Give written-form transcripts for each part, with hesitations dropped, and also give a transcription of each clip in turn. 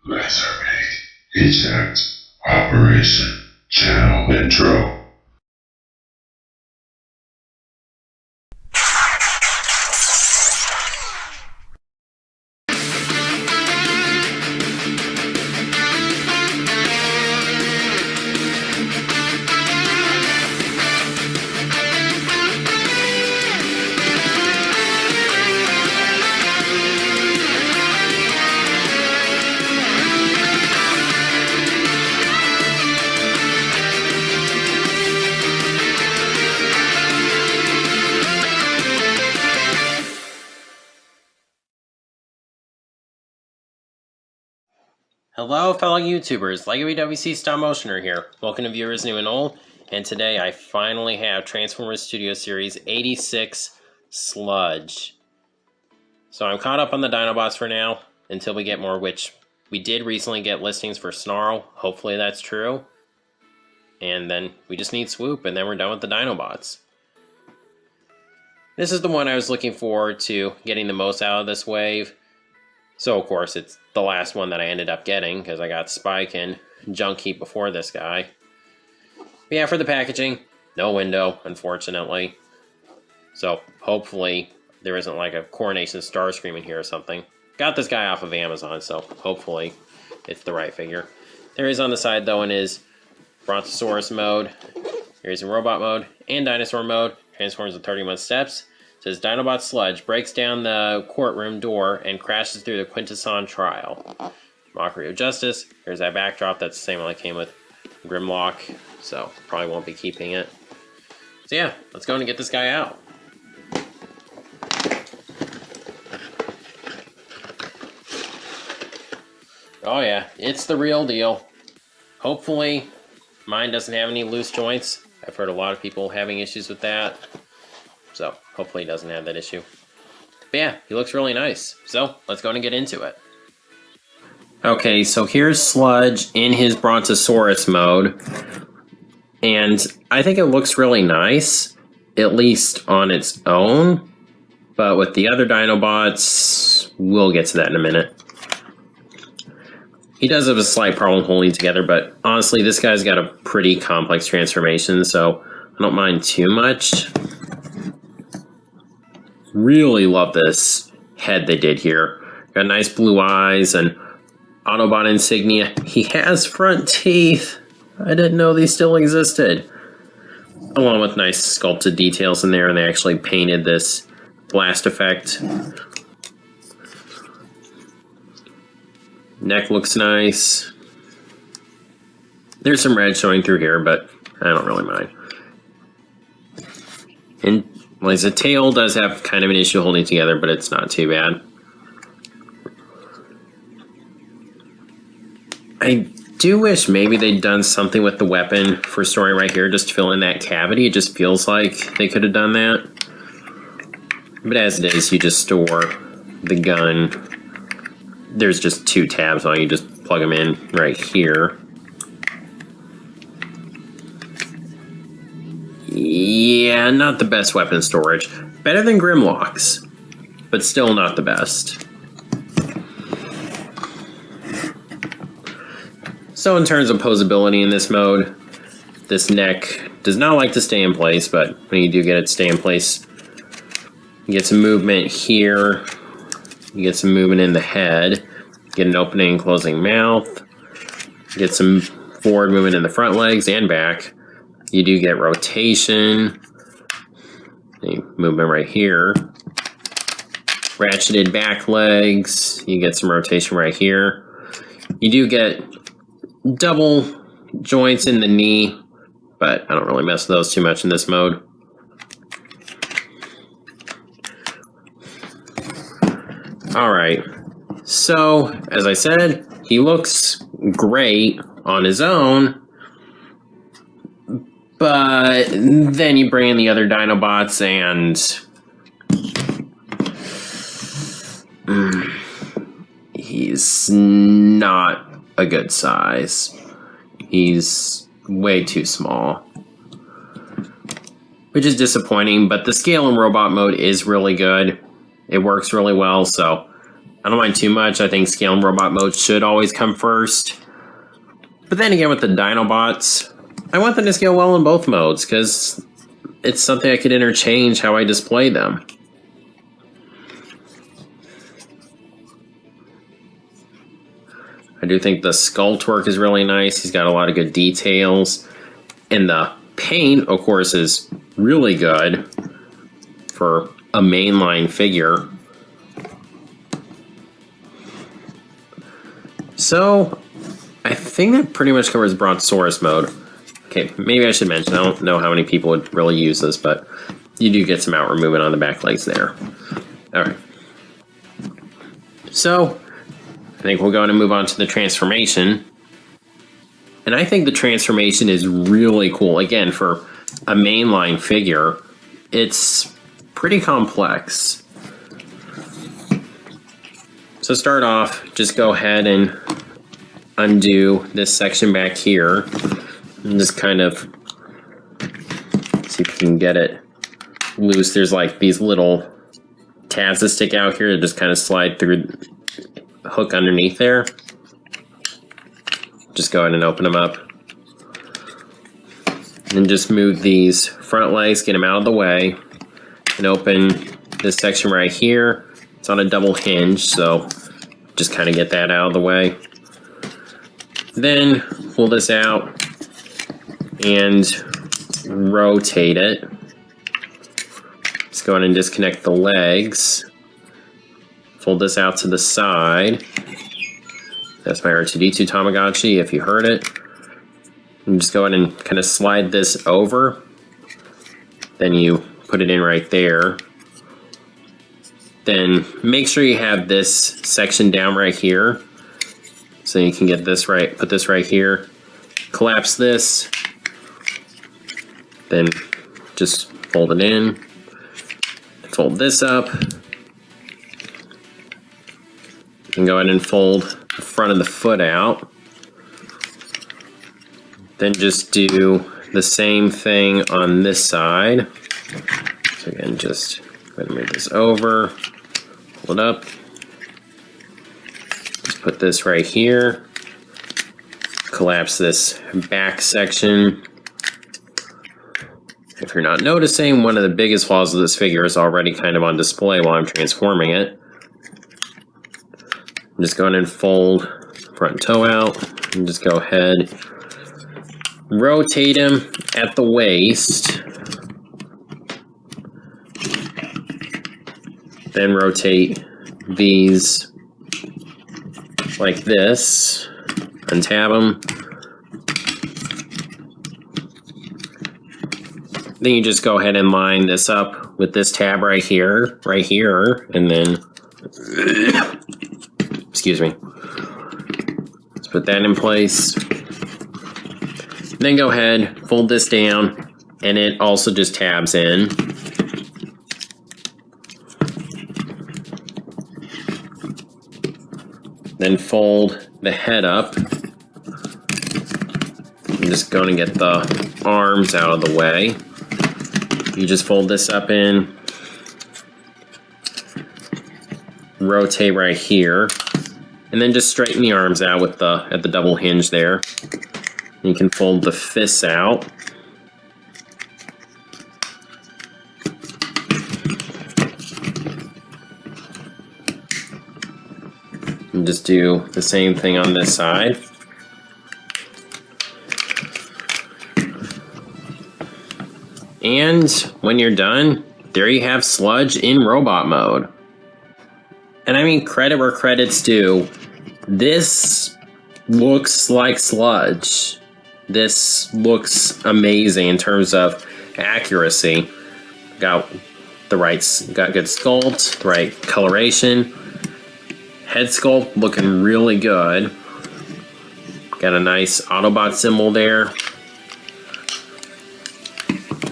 Lasermate, eject, operation, channel intro. Hello fellow YouTubers, LEGO WC Stop Motioner here. Welcome to viewers new and old, and today I finally have Transformers Studio Series 86 Sludge. So I'm caught up on the Dinobots for now, until we get more, which we did recently get listings for Snarl, hopefully that's true. And then we just need Swoop, and then we're done with the Dinobots. This is the one I was looking forward to getting the most out of this wave. So, of course, it's the last one that I ended up getting, because I got Spike and Junk Heap before this guy. But yeah, for the packaging, no window, unfortunately. So, hopefully, there isn't like a Coronation Starscream in here or something. Got this guy off of Amazon, so hopefully it's the right figure. There is on the side, though, in his Brontosaurus mode. Here's in Robot mode and Dinosaur mode. Transforms in 31 steps. Says Dinobot Sludge breaks down the courtroom door and crashes through the Quintesson trial. Mockery of Justice. Here's that backdrop. That's the same one that came with Grimlock, so probably won't be keeping it. So yeah, let's go and get this guy out. Oh yeah, it's the real deal. Hopefully mine doesn't have any loose joints. I've heard a lot of people having issues with that. So, hopefully he doesn't have that issue. But yeah, he looks really nice. So, let's go and get into it. Okay, so here's Sludge in his Brontosaurus mode. And I think it looks really nice, at least on its own. But with the other Dinobots, we'll get to that in a minute. He does have a slight problem holding together, but honestly, this guy's got a pretty complex transformation, so I don't mind too much. Really love this head they did here. Got nice blue eyes and Autobot insignia. He has front teeth. I didn't know these still existed. Along with nice sculpted details in there, and they actually painted this blast effect. Neck looks nice. There's some red showing through here, but I don't really mind. And like the tail does have kind of an issue holding together, but it's not too bad. I do wish maybe they'd done something with the weapon for storing right here, just to fill in that cavity. It just feels like they could have done that. But as it is, you just store the gun. There's just two tabs on it. You just plug them in right here. Yeah, not the best weapon storage. Better than Grimlock's, but still not the best. So in terms of posability in this mode, this neck does not like to stay in place, but when you do get it to stay in place, you get some movement here, you get some movement in the head, get an opening and closing mouth, get some forward movement in the front legs and back. You do get rotation, movement right here, ratcheted back legs, you get some rotation right here. You do get double joints in the knee, but I don't really mess with those too much in this mode. Alright, so as I said, he looks great on his own. But then you bring in the other Dinobots and he's not a good size. He's way too small, which is disappointing, but the scale in robot mode is really good. It works really well, so I don't mind too much. I think scale and robot mode should always come first. But then again, with the Dinobots, I want them to scale well in both modes, because it's something I could interchange how I display them. I do think the sculpt work is really nice. He's got a lot of good details. And the paint, of course, is really good for a mainline figure. So, I think that pretty much covers Brontosaurus Mode. Okay, maybe I should mention, I don't know how many people would really use this, but you do get some outward movement on the back legs there. Alright. So, I think we'll go ahead and move on to the transformation. And I think the transformation is really cool. Again, for a mainline figure, it's pretty complex. So start off, just go ahead and undo this section back here. And just kind of see if you can get it loose. There's like these little tabs that stick out here that just kind of slide through the hook underneath there. Just go ahead and open them up. And just move these front legs, get them out of the way, and open this section right here. It's on a double hinge, so just kind of get that out of the way. Then pull this out and rotate it. Just go ahead and disconnect the legs. Fold this out to the side. That's my R2-D2 Tamagotchi, if you heard it. And just go ahead and kind of slide this over. Then you put it in right there. Then make sure you have this section down right here. So you can get this right, put this right here. Collapse this. Then just fold it in. Fold this up. And go ahead and fold the front of the foot out. Then just do the same thing on this side. So again, just go ahead and move this over. Pull it up. Just put this right here. Collapse this back section. If you're not noticing, one of the biggest flaws of this figure is already kind of on display while I'm transforming it. Just go ahead and fold front toe out. And just go ahead, rotate him at the waist. Then rotate these like this. Untab them. Then you just go ahead and line this up with this tab right here, and then, excuse me. Let's put that in place. Then go ahead, fold this down, and it also just tabs in. Then fold the head up. I'm just going to get the arms out of the way. You just fold this up in, rotate right here, and then just straighten the arms out with at the double hinge there. You can fold the fists out. And just do the same thing on this side. And when you're done, there you have Sludge in robot mode. And I mean, credit where credit's due. This looks like Sludge. This looks amazing in terms of accuracy. Got good sculpt, the right coloration. Head sculpt looking really good. Got a nice Autobot symbol there.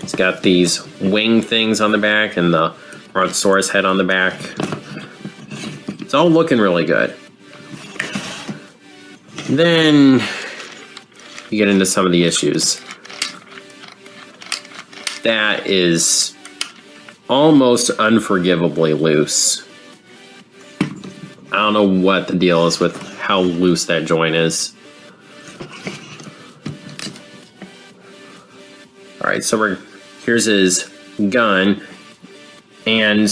It's got these wing things on the back and the Brontosaurus head on the back. It's all looking really good. Then you get into some of the issues. That is almost unforgivably loose. I don't know what the deal is with how loose that joint is. Alright, so here's his gun. And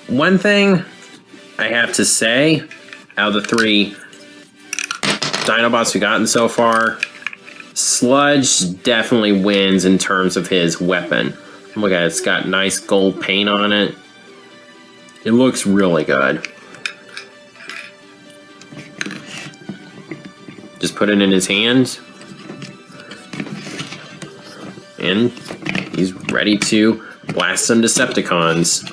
one thing I have to say, out of the 3 Dinobots we've gotten so far, Sludge definitely wins in terms of his weapon. Look at it, it's got nice gold paint on it. It looks really good. Just put it in his hands. And he's ready to blast some Decepticons.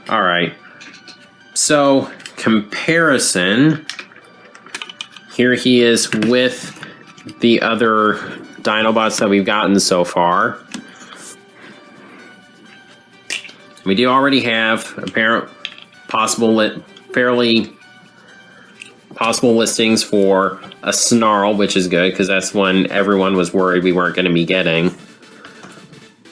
Alright. So, comparison. Here he is with the other Dinobots that we've gotten so far. We do already have apparent fairly possible listings for a Snarl, which is good because that's one everyone was worried we weren't going to be getting.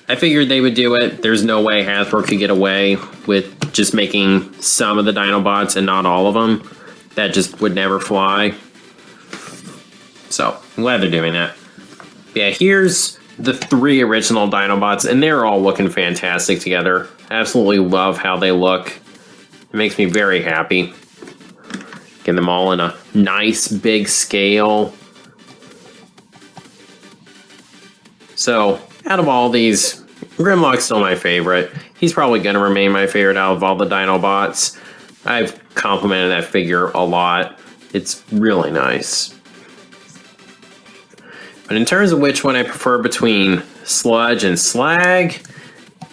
I figured they would do it. There's no way Hasbro could get away with just making some of the Dinobots and not all of them. That just would never fly. So, I'm glad they're doing that. Yeah, here's the 3 original Dinobots, and they're all looking fantastic together. Absolutely love how they look. It makes me very happy. Getting them all in a nice big scale. So, out of all these, Grimlock's still my favorite. He's probably going to remain my favorite out of all the Dinobots. I've complimented that figure a lot. It's really nice. But in terms of which one I prefer between Sludge and Slag,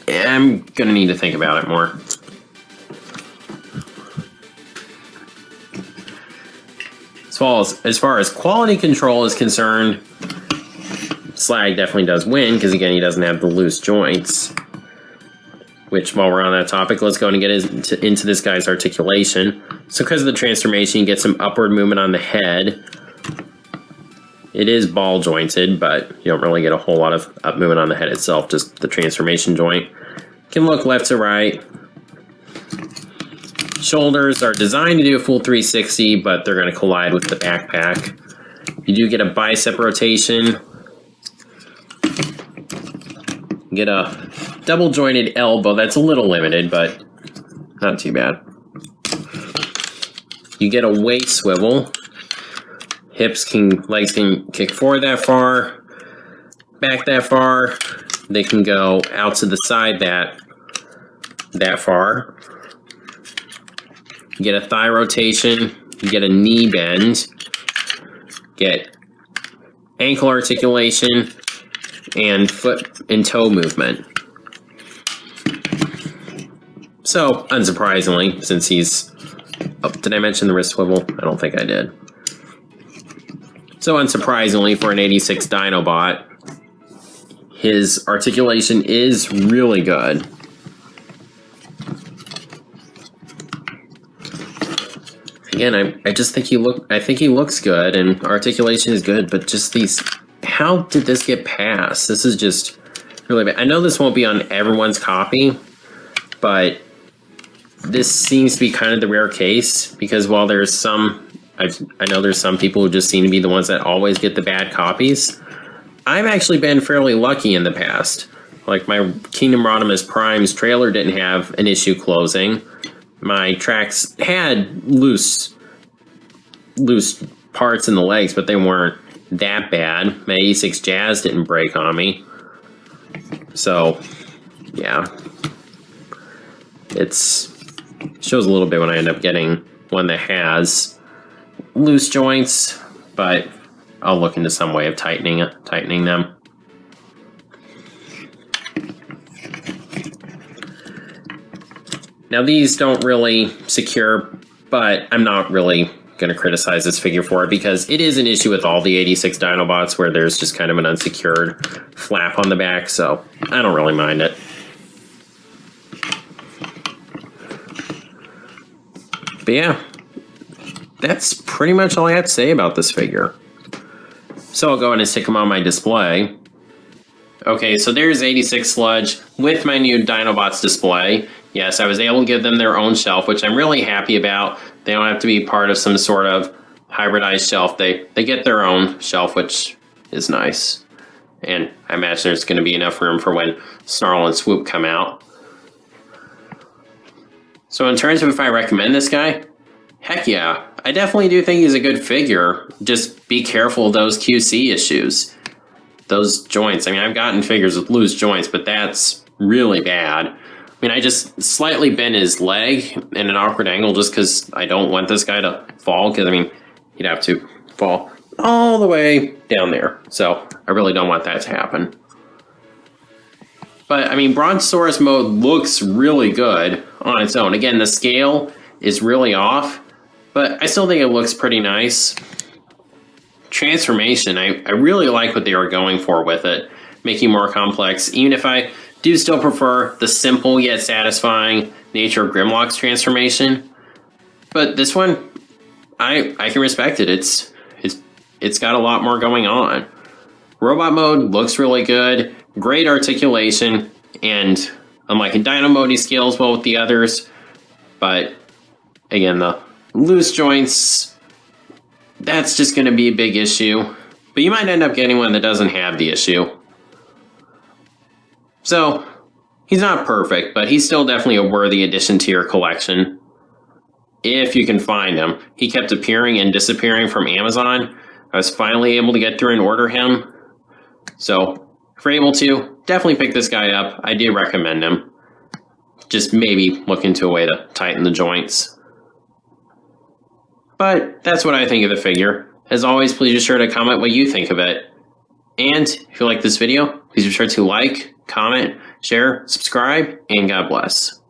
I'm going to need to think about it more. As far as quality control is concerned, Slag definitely does win, because again, he doesn't have the loose joints. Which, while we're on that topic, let's go and get into this guy's articulation. So because of the transformation, you get some upward movement on the head. It is ball jointed, but you don't really get a whole lot of up movement on the head itself, just the transformation joint. Can look left to right. Shoulders are designed to do a full 360, but they're going to collide with the backpack. You do get a bicep rotation. You get a double jointed elbow. That's a little limited, but not too bad. You get a waist swivel. Legs can kick forward that far, back that far. They can go out to the side that far. You get a thigh rotation. You get a knee bend. Get ankle articulation and foot and toe movement. So, unsurprisingly, since he's... Oh, did I mention the wrist swivel? I don't think I did. So unsurprisingly, for an 86 Dinobot, his articulation is really good. Again, I just think I think he looks good and articulation is good, but just these, how did this get passed? This is just really bad. I know this won't be on everyone's copy, but this seems to be kind of the rare case, because while there's some, I know there's some people who just seem to be the ones that always get the bad copies. I've actually been fairly lucky in the past. Like my Kingdom Rodimus Prime's trailer didn't have an issue closing. My tracks had loose parts in the legs, but they weren't that bad. My 86 Jazz didn't break on me. So, yeah. It shows a little bit when I end up getting one that has loose joints, but I'll look into some way of tightening them. Now these don't really secure, but I'm not really going to criticize this figure for it, because it is an issue with all the 86 Dinobots where there's just kind of an unsecured flap on the back, so I don't really mind it. But yeah, that's pretty much all I have to say about this figure. So I'll go ahead and stick him on my display. Okay, so there's 86 Sludge with my new Dinobots display. Yes, I was able to give them their own shelf, which I'm really happy about. They don't have to be part of some sort of hybridized shelf. They get their own shelf, which is nice. And I imagine there's going to be enough room for when Snarl and Swoop come out. So in terms of if I recommend this guy, heck yeah. I definitely do think he's a good figure. Just be careful of those QC issues. Those joints. I mean, I've gotten figures with loose joints, but that's really bad. I mean, I just slightly bent his leg in an awkward angle just because I don't want this guy to fall. Because, I mean, he'd have to fall all the way down there. So I really don't want that to happen. But, I mean, Brontosaurus Mode looks really good on its own. Again, the scale is really off, but I still think it looks pretty nice. Transformation, I really like what they were going for with it, making more complex, even if I do still prefer the simple yet satisfying nature of Grimlock's transformation. But this one, I can respect it. It's got a lot more going on. Robot mode looks really good, great articulation, and unlike in Dino mode, he scales well with the others. But again, the loose joints, that's just going to be a big issue. But you might end up getting one that doesn't have the issue. So, he's not perfect, but he's still definitely a worthy addition to your collection. If you can find him. He kept appearing and disappearing from Amazon. I was finally able to get through and order him. So, if you're able to, definitely pick this guy up. I do recommend him. Just maybe look into a way to tighten the joints. But that's what I think of the figure. As always, please be sure to comment what you think of it. And if you like this video, please be sure to like, comment, share, subscribe, and God bless.